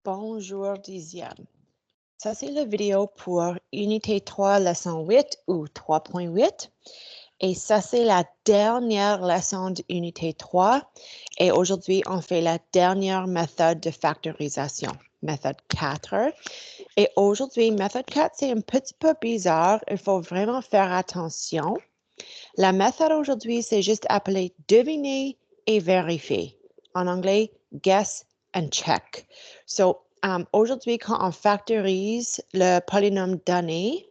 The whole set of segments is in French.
Bonjour dixième. Ça, c'est la vidéo pour Unité 3, leçon 8 ou 3.8. Et ça, c'est la dernière leçon de Unité 3. Et aujourd'hui, on fait la dernière méthode de factorisation, méthode 4. Et aujourd'hui, méthode 4, c'est un petit peu bizarre. Il faut vraiment faire attention. La méthode aujourd'hui, c'est juste appelé deviner et vérifier. En anglais, guess and check. So, aujourd'hui, quand on factorise le polynôme donné,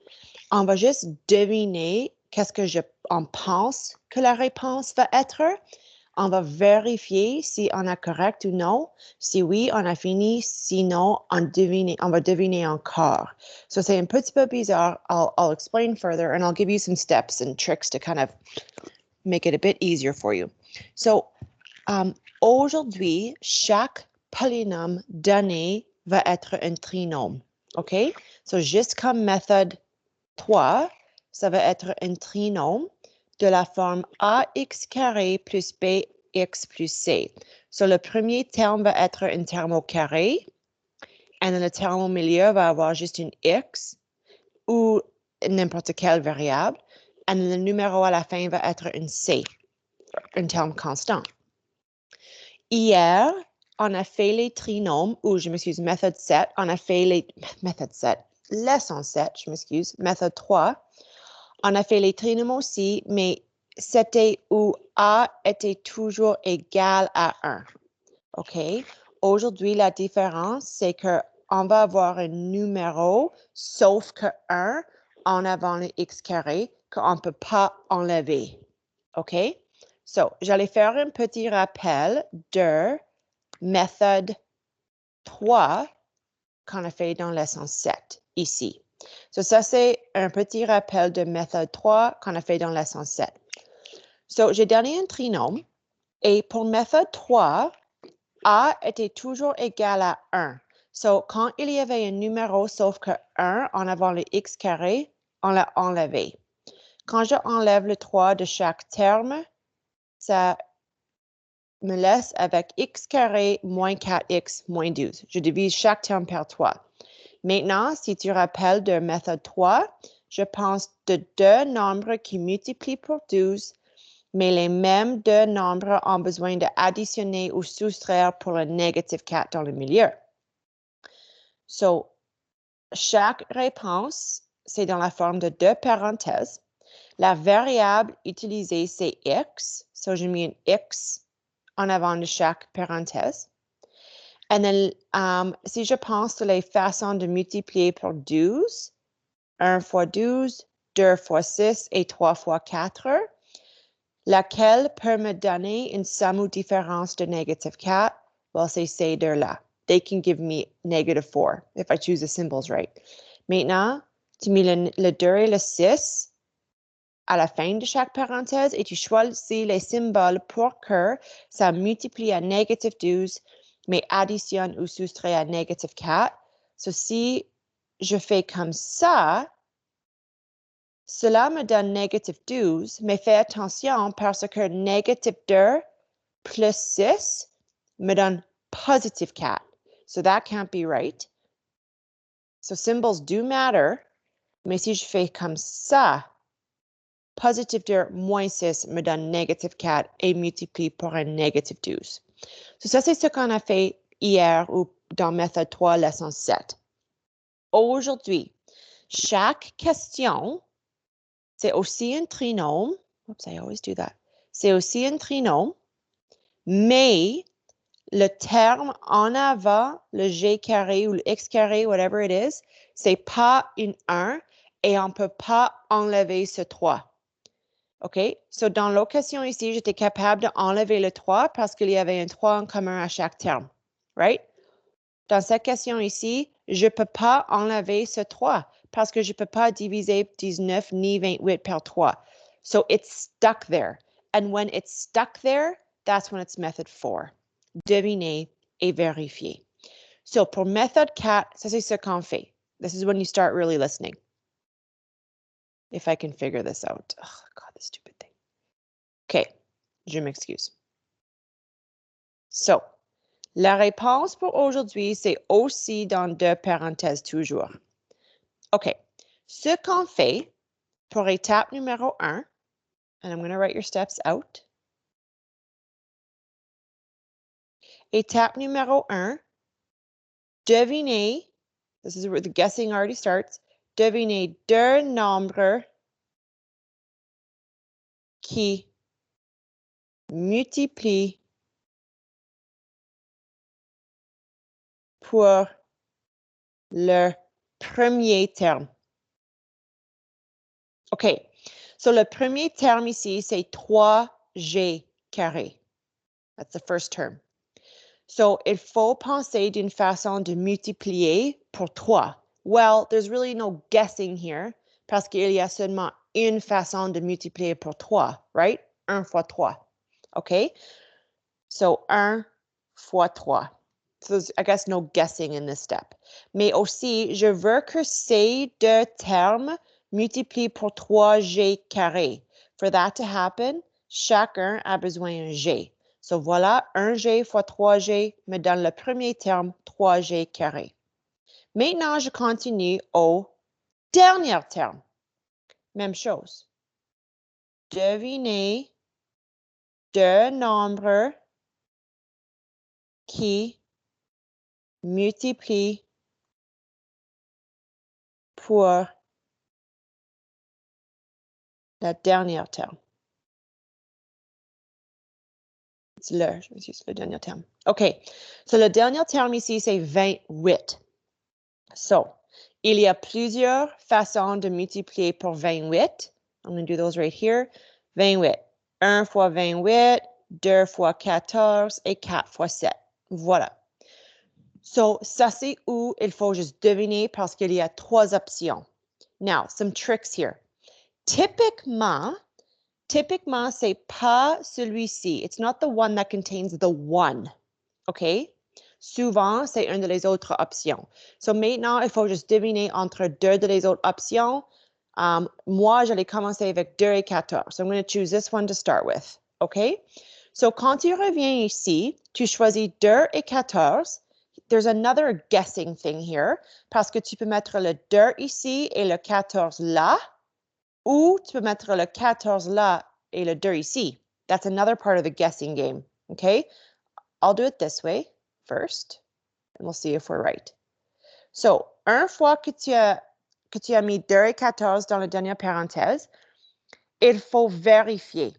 on va juste deviner qu'est-ce que on pense que la réponse va être. On va vérifier si on a correct ou non. Si oui, on a fini. Sinon, on va deviner encore. So c'est un petit peu bizarre. I'll explain further and I'll give you some steps and tricks to kind of make it a bit easier for you. So, aujourd'hui, chaque polynôme donné va être un trinôme. OK? So, juste comme méthode 3, ça va être un trinôme de la forme ax carré plus bx plus c. So, le premier terme va être un terme au carré, et le terme au milieu va avoir juste une x ou n'importe quelle variable, et le numéro à la fin va être un c, un terme constant. Hier, on a fait les trinômes, ou je m'excuse, méthode 7, on a fait les, méthode 7, leçon 7, je m'excuse, méthode 3, on a fait les trinômes aussi, mais c'était où A était toujours égal à 1. OK? Aujourd'hui, la différence, c'est qu'on va avoir un numéro, sauf que 1 en avant le x carré, qu'on ne peut pas enlever. OK? So, j'allais faire un petit rappel de méthode 3 qu'on a fait dans leçon 7, ici. So, ça, c'est un petit rappel de méthode 3 qu'on a fait dans leçon 7. So, j'ai donné un trinôme et pour méthode 3, A était toujours égal à 1. So, quand il y avait un numéro sauf que 1 en avant le x carré, on l'a enlevé. Quand je enlève le 3 de chaque terme, ça me laisse avec x carré moins 4x moins 12. Je divise chaque terme par 3. Maintenant, si tu rappelles de méthode 3, je pense de deux nombres qui multiplient pour 12, mais les mêmes deux nombres ont besoin d'additionner ou soustraire pour le négatif 4 dans le milieu. So, chaque réponse, c'est dans la forme de deux parenthèses. La variable utilisée, c'est x. So, j'ai mis un x en avant de chaque parenthèse. Et si je pense les façons de multiplier pour 12, 1 fois 12, 2 fois 6 et 3 fois 4, laquelle peut me donner une somme ou différence de négative 4? Well, c'est ces deux-là. They can give me negative 4 if I choose the symbols right. Maintenant, tu mets le 2 et le 6 à la fin de chaque parenthèse et tu choisis les symboles pour que ça multiplie à négative 12, mais additionne ou soustrait à négative 4. So, si je fais comme ça, cela me donne négative 12, mais fais attention parce que négative 2 plus 6 me donne positive 4. So that can't be right. So symbols do matter, mais si je fais comme ça, positive 2 moins 6 me donne négative 4 et multiplie par un négative 12. So ça, c'est ce qu'on a fait hier ou dans méthode 3, leçon 7. Aujourd'hui, chaque question, c'est aussi un trinôme. Oops, I always do that. C'est aussi un trinôme, mais le terme en avant, le g carré ou le x carré, whatever it is, c'est pas une 1 et on ne peut pas enlever ce 3. OK? So, dans l'occasion ici, j'étais capable d'enlever le 3 parce qu'il y avait un 3 en commun à chaque terme. Right? Dans cette question ici, je ne peux pas enlever ce 3 parce que je ne peux pas diviser 19 ni 28 par 3. So, it's stuck there. And when it's stuck there, that's when it's method 4. Deviner et vérifier. So, pour méthode 4, ça c'est ce qu'on fait. This is when you start really listening. If I can figure this out. Oh, God, this stupid thing. OK, je m'excuse. So, La réponse pour aujourd'hui, c'est aussi dans deux parenthèses toujours. OK. Ce qu'on fait pour étape numéro 1, and I'm going to write your steps out. Étape numéro 1, devinez, this is where the guessing already starts, devinez deux nombres qui multiplient pour le premier terme. OK. So, le premier terme ici, c'est 3G carré. That's the first term. So, il faut penser d'une façon de multiplier pour 3. Well, there's really no guessing here parce qu'il y a seulement une façon de multiplier pour 3, right? 1 fois 3. OK? So, 1 fois 3. So, there's, I guess, no guessing in this step. Mais aussi, je veux que ces deux termes multiplient pour 3G carré. For that to happen, chacun a besoin d'un G. So voilà, 1G fois 3G me donne le premier terme, 3G carré. Maintenant, je continue au dernier terme. Même chose. Devinez deux nombres qui multiplient pour le dernier terme. C'est le dernier terme. OK. So, le dernier terme ici, c'est 28. So, il y a plusieurs façons de multiplier pour 28. I'm going to do those right here. 28. 1 fois 28, 2 fois 14 et 4 fois 7. Voilà. So, ça c'est où il faut juste deviner parce qu'il y a 3 options. Now, some tricks here. Typiquement, c'est pas celui-ci. It's not the one that contains the 1. OK? Souvent, c'est une des autres options. So maintenant, il faut juste deviner entre deux des autres options. Moi, j'allais commencer avec 2 et 14. So I'm going to choose this one to start with. OK? So quand tu reviens ici, tu choisis 2 et 14. There's another guessing thing here parce que tu peux mettre le 2 ici et le 14 là. Ou tu peux mettre le 14 là et le 2 ici. That's another part of the guessing game. Okay? I'll do it this way first, and we'll see if we're right. So, une fois que tu as mis 2 et 14 dans la dernière parenthèse, il faut vérifier.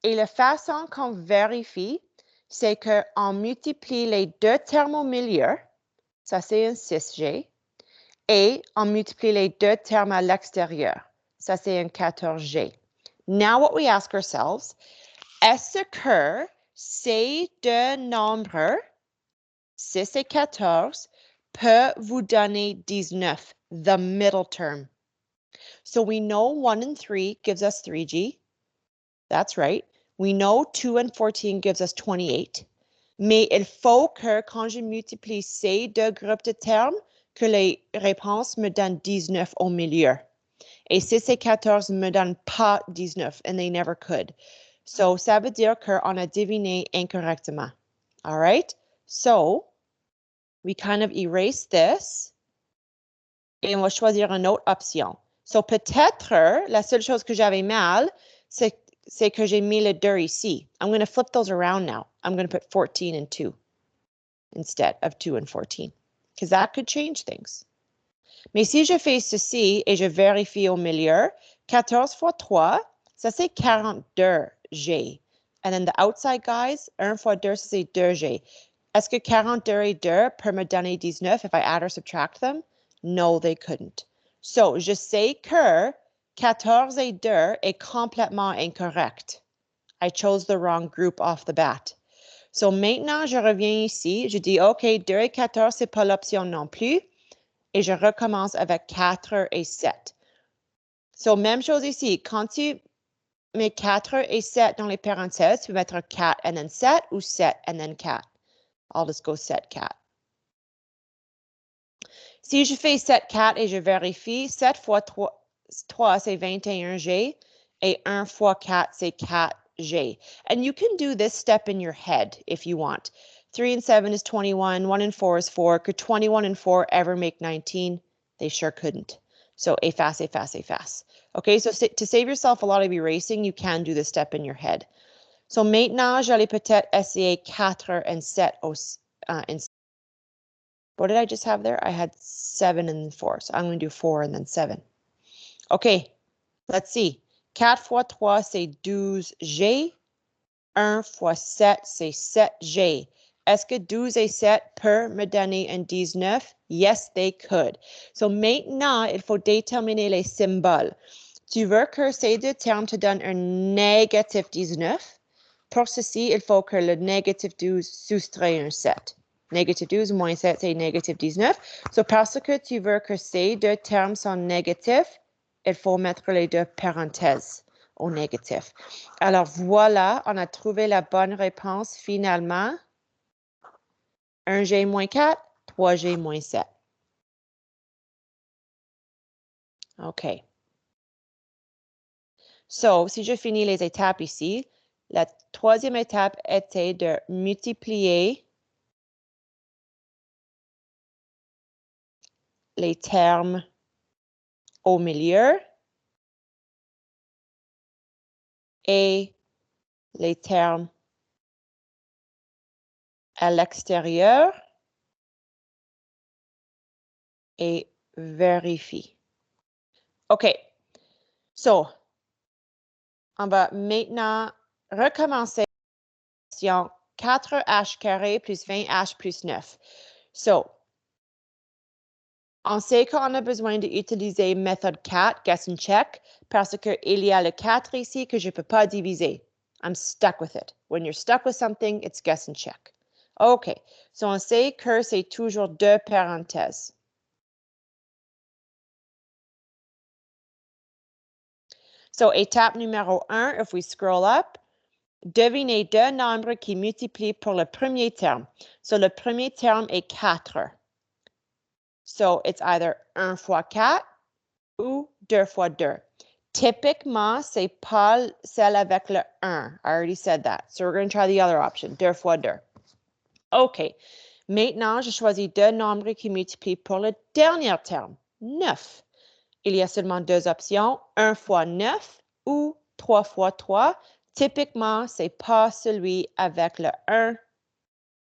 Et la façon qu'on vérifie, c'est qu'on multiplie les deux termes au milieu, ça c'est un 6G, et on multiplie les deux termes à l'extérieur. Ça, c'est un 14G. Now, what we ask ourselves, est-ce que ces deux nombres, 6 et 14, peuvent vous donner 19, the middle term? So we know 1 and 3 gives us 3G. That's right. We know 2 and 14 gives us 28. Mais il faut que quand je multiplie ces deux groupes de termes, que les réponses me donnent 19 au milieu. Et 6 et 14 ne me donnent pas 19, and they never could. So, ça veut dire qu'on a deviné incorrectement. All right? So, we kind of erase this, et on va choisir une autre option. So, peut-être, la seule chose que j'avais mal, c'est que j'ai mis le 2 ici. I'm going to flip those around now. I'm going to put 14 and 2 instead of 2 and 14, because that could change things. Mais si je fais ceci et je vérifie au milieu, 14 fois 3, ça c'est 42G. And then the outside guys, 1 fois 2, ça c'est 2G. Est-ce que 42 et 2 peuvent me donner 19 if I add or subtract them? No, they couldn't. So, je sais que 14 et 2 est complètement incorrect. I chose the wrong group off the bat. So, maintenant, je reviens ici. Je dis, OK, 2 et 14, c'est pas l'option non plus. Et je recommence avec 4 et 7. So, même chose ici. Quand tu mets 4 et 7 dans les parenthèses, tu peux mettre 4 and then 7 ou 7 and then 4. I'll just go 7, 4. Si je fais 7, 4 et je vérifie, 7 fois 3 c'est 21G et 1 fois 4, c'est 4G. And you can do this step in your head if you want. 3 and 7 is 21. 1 and 4 is 4. Could 21 and 4 ever make 19? They sure couldn't. So efface, efface, efface. Okay, so to save yourself a lot of erasing, you can do this step in your head. So maintenant, j'allais peut-être essayer 4 and 7. What did I just have there? I had 7 and 4. So I'm going to do 4 and then 7. Okay, let's see. 4 fois 3, c'est 12G. 1 fois 7, c'est 7G. Est-ce que 12 et 7 peuvent me donner un 19? Yes, they could. So maintenant, il faut déterminer les symboles. Tu veux que ces deux termes te donnent un négatif 19? Pour ceci, il faut que le négatif 12 soustrait un 7. Négatif 12 moins 7, c'est négatif 19. So, parce que tu veux que ces deux termes sont négatifs, il faut mettre les deux parenthèses au négatif. Alors voilà, on a trouvé la bonne réponse finalement. 1G moins 4, 3G moins 7. OK. So, si je finis les étapes ici, la troisième étape était de multiplier les termes au milieu et les termes à l'extérieur et vérifie. OK. So, on va maintenant recommencer 4h carré plus 20h plus 9. So, on sait qu'on a besoin d'utiliser méthode 4, guess and check, parce qu'il y a le 4 ici que je ne peux pas diviser. I'm stuck with it. When you're stuck with something, it's guess and check. OK. So, on sait que c'est toujours deux parenthèses. So, étape numéro 1, if we scroll up, devinez deux nombres qui multiplient pour le premier terme. So, le premier terme est 4. So, it's either 1 fois 4 ou 2 fois 2. Typiquement, c'est pas celle avec le 1. I already said that. So, we're going to try the other option, 2 fois 2. OK. Maintenant, je choisis deux nombres qui multiplient pour le dernier terme, 9. Il y a seulement deux options, 1 fois 9 ou 3 fois 3. Typiquement, c'est pas celui avec le 1.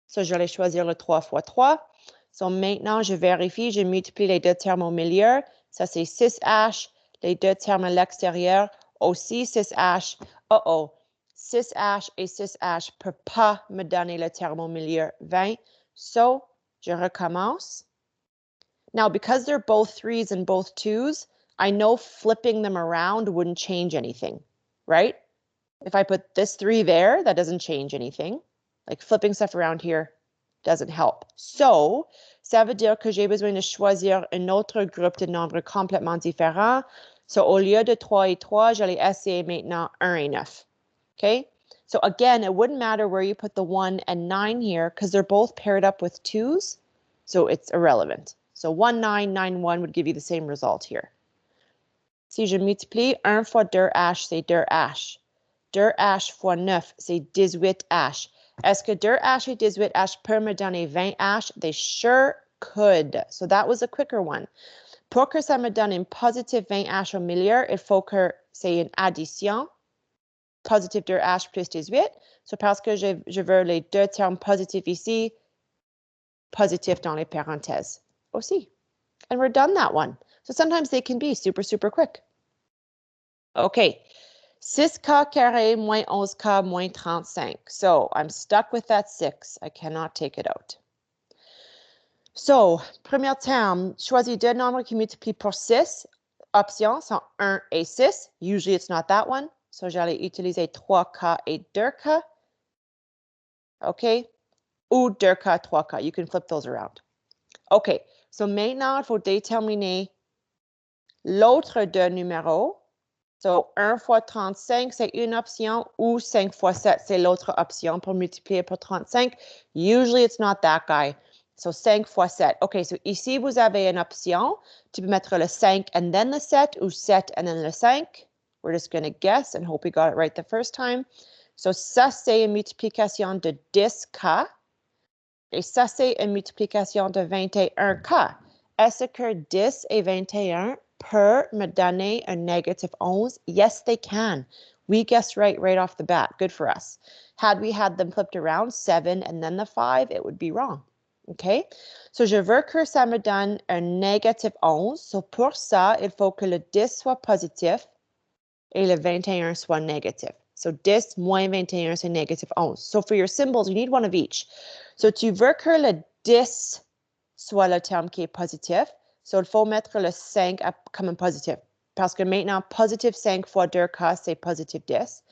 So, je vais choisir le 3 fois 3. So, maintenant, je vérifie, je multiplie les deux termes au milieu. Ça, c'est 6H. Les deux termes à l'extérieur, aussi 6H. Oh, 6H et 6H ne peuvent pas me donner le terme au milieu 20. So, je recommence. Now, because they're both 3s and both 2s, I know flipping them around wouldn't change anything, right? If I put this 3 there, that doesn't change anything. Like flipping stuff around here doesn't help. So, ça veut dire que j'ai besoin de choisir un autre groupe de nombres complètement différents. So, au lieu de 3 et 3, j'allais essayer maintenant 1 et 9. Okay? So, again, it wouldn't matter where you put the 1 and 9 here because they're both paired up with 2s. So, it's irrelevant. So, 1, 9, 9, 1 would give you the same result here. Si je multiplie 1 fois 2H, c'est 2H. 2H fois 9, c'est 18H. Est-ce que 2H et 18H peuvent me donner 20H? They sure could. So that was a quicker one. Pour que ça me donne une positive 20H au milieu, il faut que c'est une addition. Positive 2H plus 18. So parce que je veux les deux termes positifs ici, positif dans les parenthèses aussi. And we're done that one. So sometimes they can be super, super quick. Okay. 6K carré moins 11K moins 35. So I'm stuck with that 6. I cannot take it out. So, premier terme, choisis deux nombres qui multiplient pour 6. Options sont 1 et 6. Usually it's not that one. So j'allais utiliser 3K et 2K. OK? Ou 2K, 3K. You can flip those around. OK. So maintenant, il faut déterminer l'autre deux numéros. So, 1 fois 35, c'est une option, ou 5 fois 7, c'est l'autre option pour multiplier par 35. Usually, it's not that guy. So, 5 fois 7. OK, so ici, vous avez une option. Tu peux mettre le 5 and then the 7, ou 7 and then le 5. We're just going to guess and hope we got it right the first time. So, ça, c'est une multiplication de 10K. Et ça, c'est une multiplication de 21K. Est-ce que 10 et 21 peuvent me donner un négative 11? Yes, they can. We guessed right off the bat. Good for us. Had we had them flipped around, 7 and then the 5, it would be wrong. OK? So, je veux que ça me donne un négative 11. So, pour ça, il faut que le 10 soit positif et le 21 soit négatif. So 10 moins 21, c'est négative 11. So for your symbols, you need one of each. So tu veux que le 10 soit le terme qui est positif. So il faut mettre le 5 comme un positif. Parce que maintenant, positive 5 fois 2K, c'est positive 10.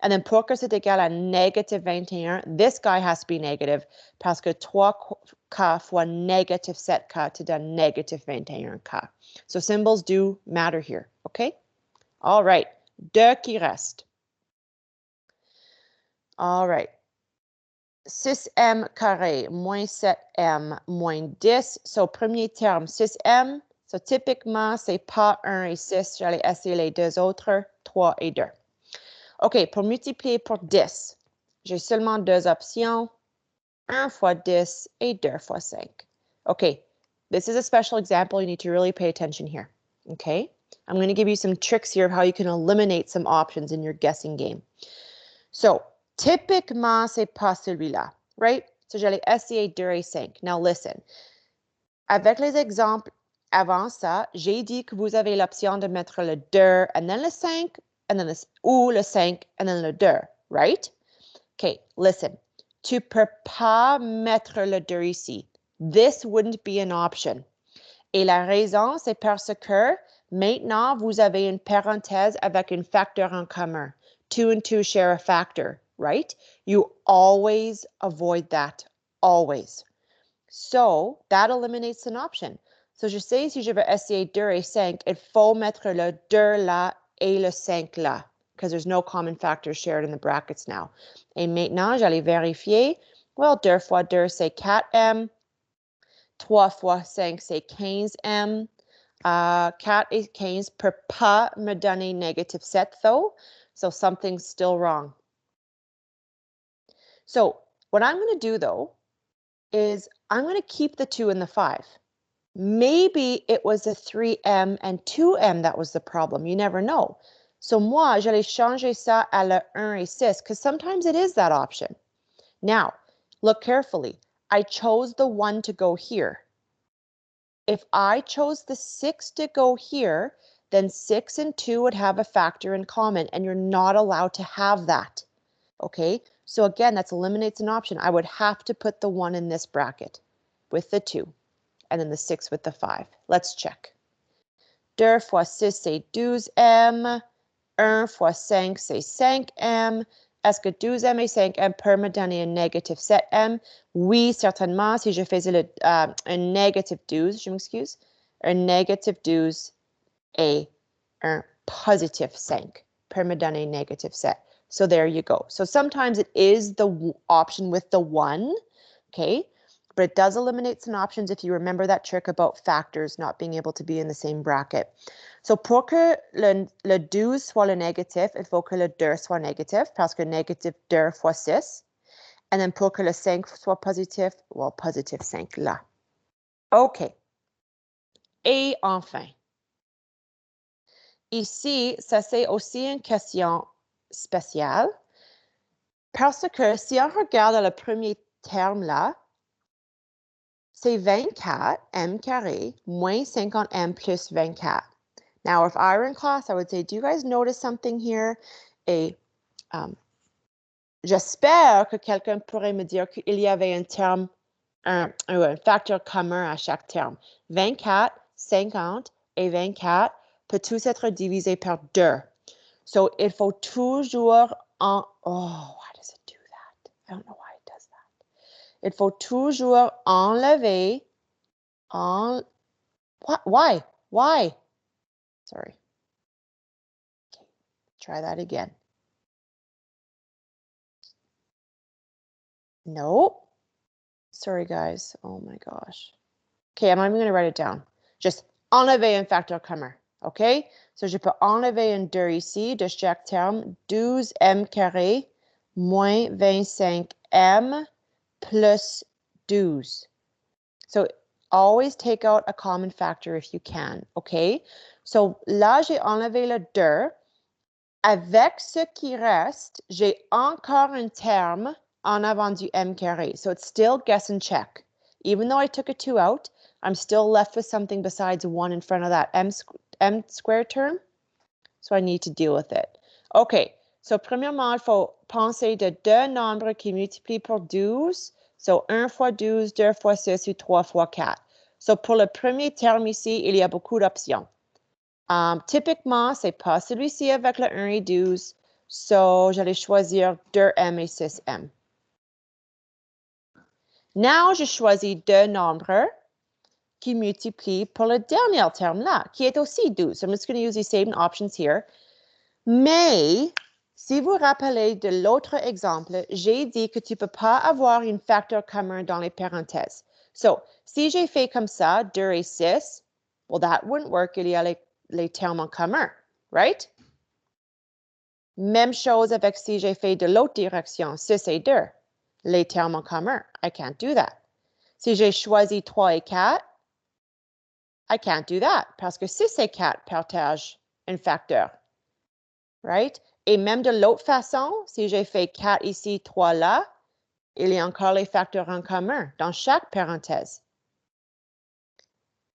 And then pour que c'est égal à négative 21, this guy has to be negative parce que 3K fois négative 7K te donne négative 21K. So symbols do matter here, okay? All right. 2 qui reste. All right. 6m carré moins 7m moins 10. So, premier terme, 6m. So, typiquement, c'est pas 1 et 6. J'allais essayer les deux autres, 3 et 2. OK, pour multiplier pour 10, j'ai seulement deux options. 1 fois 10 et 2 fois 5. OK, this is a special example. You need to really pay attention here. OK? I'm going to give you some tricks here of how you can eliminate some options in your guessing game. So, typiquement, c'est pas celui-là, right? So, j'allais essayer 2 et 5. Now, listen. Avec les exemples avant ça, j'ai dit que vous avez l'option de mettre le 2 and then le 5, and then ou le 5 and then le 2, right? Okay, listen. Tu peux pas mettre le 2 ici. This wouldn't be an option. Et la raison, c'est parce que maintenant, vous avez une parenthèse avec un facteur en commun. 2 and 2 share a factor, right? You always avoid that, always. So, that eliminates an option. So, je sais si je veux essayer 2 et 5, il faut mettre le 2 là et le 5 là, because there's no common factor shared in the brackets now. Et maintenant, j'allais vérifier. Well, 2 fois 2, c'est 4m. 3 fois 5, c'est 15m. 4 et 15 ne peuvent pas me donner negative 7, though. So something's still wrong. So what I'm going to do, though, is I'm going to keep the 2 and the 5. Maybe it was a 3m and 2m that was the problem. You never know. So moi, j'allais changer ça à le 1 et 6, because sometimes it is that option. Now, look carefully. I chose the 1 to go here. If I chose the 6 to go here, then 6 and 2 would have a factor in common, and you're not allowed to have that. Okay, so again, that eliminates an option. I would have to put the 1 in this bracket with the 2, and then the 6 with the 5. Let's check. 2 fois 6, c'est 12m. 1 fois 5, c'est 5m. Est-ce que 12m et 5m peuvent me donner un négative 7m? Oui, certainement. Si je faisais un négative 12, je m'excuse, un négative 12 et un positive 5 peuvent me donner un négative 7. So there you go. So sometimes it is the option with the 1, okay? But it does eliminate some options if you remember that trick about factors not being able to be in the same bracket. So pour que le 12 soit le négatif, il faut que le 2 soit négatif, parce que négatif 2 fois 6. And then pour que le 5 soit positif, well, positive 5 là. OK. Et enfin, ici, ça c'est aussi une question spéciale, parce que si on regarde le premier terme là, c'est 24m carré moins 50m plus 24. Now, if I were in class, I would say, do you guys notice something here? Et j'espère que quelqu'un pourrait me dire qu'il y avait un terme, un facteur commun à chaque terme. 24, 50 et 24 peut tous être divisés par 2. So, il faut toujours oh, why does it do that? I don't know why it does that. Il faut toujours enlever Why? Sorry. Okay, try that again. Nope. Sorry, guys. Oh my gosh. Okay, I'm not even going to write it down. Just enlever un facteur commun. OK? So, je peux enlever un 2 ici de chaque terme. 12m carré moins 25m plus 12. So always take out a common factor if you can, OK? So là, j'ai enlevé le 2. Avec ce qui reste, j'ai encore un terme en avant du m carré. So it's still guess and check. Even though I took a 2 out, I'm still left with something besides 1 in front of that m squared term. So I need to deal with it. OK. So premièrement, il faut penser de deux nombres qui multiplient par 12. So 1 fois 12, 2 fois 6 ou 3 fois 4. So pour le premier terme ici, il y a beaucoup d'options. Typiquement, c'est pas celui-ci avec le 1 et 12. So, j'allais choisir 2m et 6m. Now, je choisis deux nombres qui multiplient par le dernier terme là, qui est aussi 12. So I'm just going to use the same options here. Mais, si vous rappelez de l'autre exemple, j'ai dit que tu ne peux pas avoir un facteur commun dans les parenthèses. So, si j'ai fait comme ça, 2 et 6, well, that wouldn't work. Il y a les termes en commun, right? Même chose avec si j'ai fait de l'autre direction, 6 et 2, les termes en commun. I can't do that. Si j'ai choisi 3 et 4, I can't do that parce que 6 et 4 partagent un facteur, right? Et même de l'autre façon, si j'ai fait 4 ici, 3 là, il y a encore les facteurs en commun dans chaque parenthèse.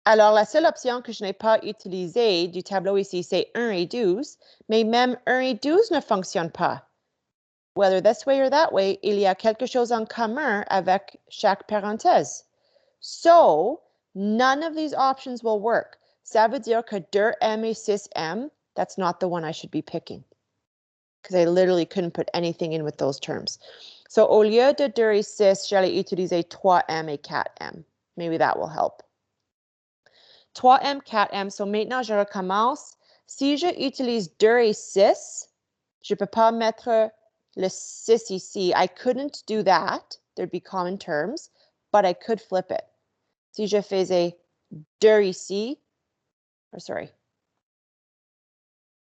Alors, la seule option que je n'ai pas utilisée du tableau ici, c'est 1 et 12, mais même 1 et 12 ne fonctionnent pas. Whether this way or that way, il y a quelque chose en commun avec chaque parenthèse. So, none of these options will work. Ça veut dire que 2m et 6m, that's not the one I should be picking. Because I literally couldn't put anything in with those terms. So, au lieu de 2 et 6, j'allais utiliser 3m et 4m. Maybe that will help. 3m, 4m. So, maintenant, je recommence. Si je utilise 2 et 6, je ne peux pas mettre le 6 ici. I couldn't do that. There'd be common terms, but I could flip it. Si je faisais 2 ici, or sorry.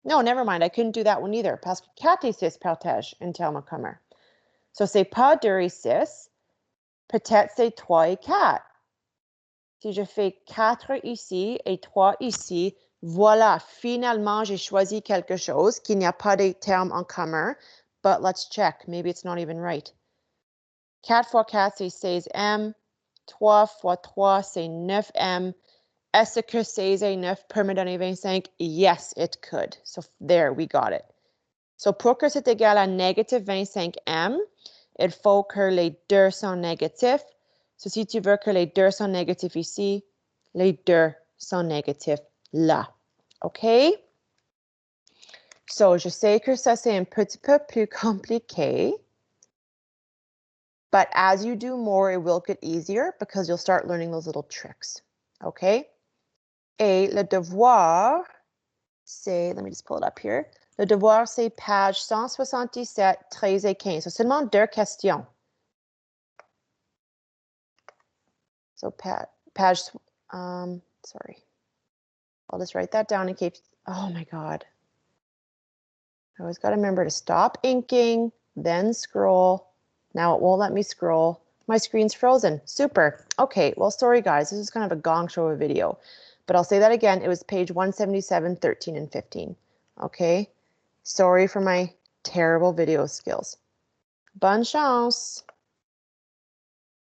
No, never mind. I couldn't do that one either. Parce que 4 et 6 partagent un terme en commun. So, c'est pas 2 et 6. Peut-être c'est 3 et 4. Si je fais 4 ici et 3 ici, voilà, finalement, j'ai choisi quelque chose qui n'y a pas de termes en commun. But let's check. Maybe it's not even right. 4 fois 4, c'est 16m. 3 fois 3, c'est 9m. Est-ce que 16 et 9 peut me donner 25? Yes, it could. So there, we got it. So pour que c'est égal à négative 25m, il faut que les deux sont négatifs. So si tu veux que les deux sont négatifs ici, les deux sont négatifs là. OK? So je sais que ça c'est un petit peu plus compliqué. But as you do more, it will get easier because you'll start learning those little tricks. OK? Et le devoir, c'est, let me just pull it up here. Le devoir, c'est page 177, 13 et 15. So seulement deux questions. So page, sorry. I'll just write that down in case, oh my God. I always got to remember to stop inking, then scroll. Now it won't let me scroll. My screen's frozen. Super. Okay, well, sorry guys, this is kind of a gong show of a video. But I'll say that again, it was page 177, 13, and 15. Okay? Sorry for my terrible video skills. Bonne chance!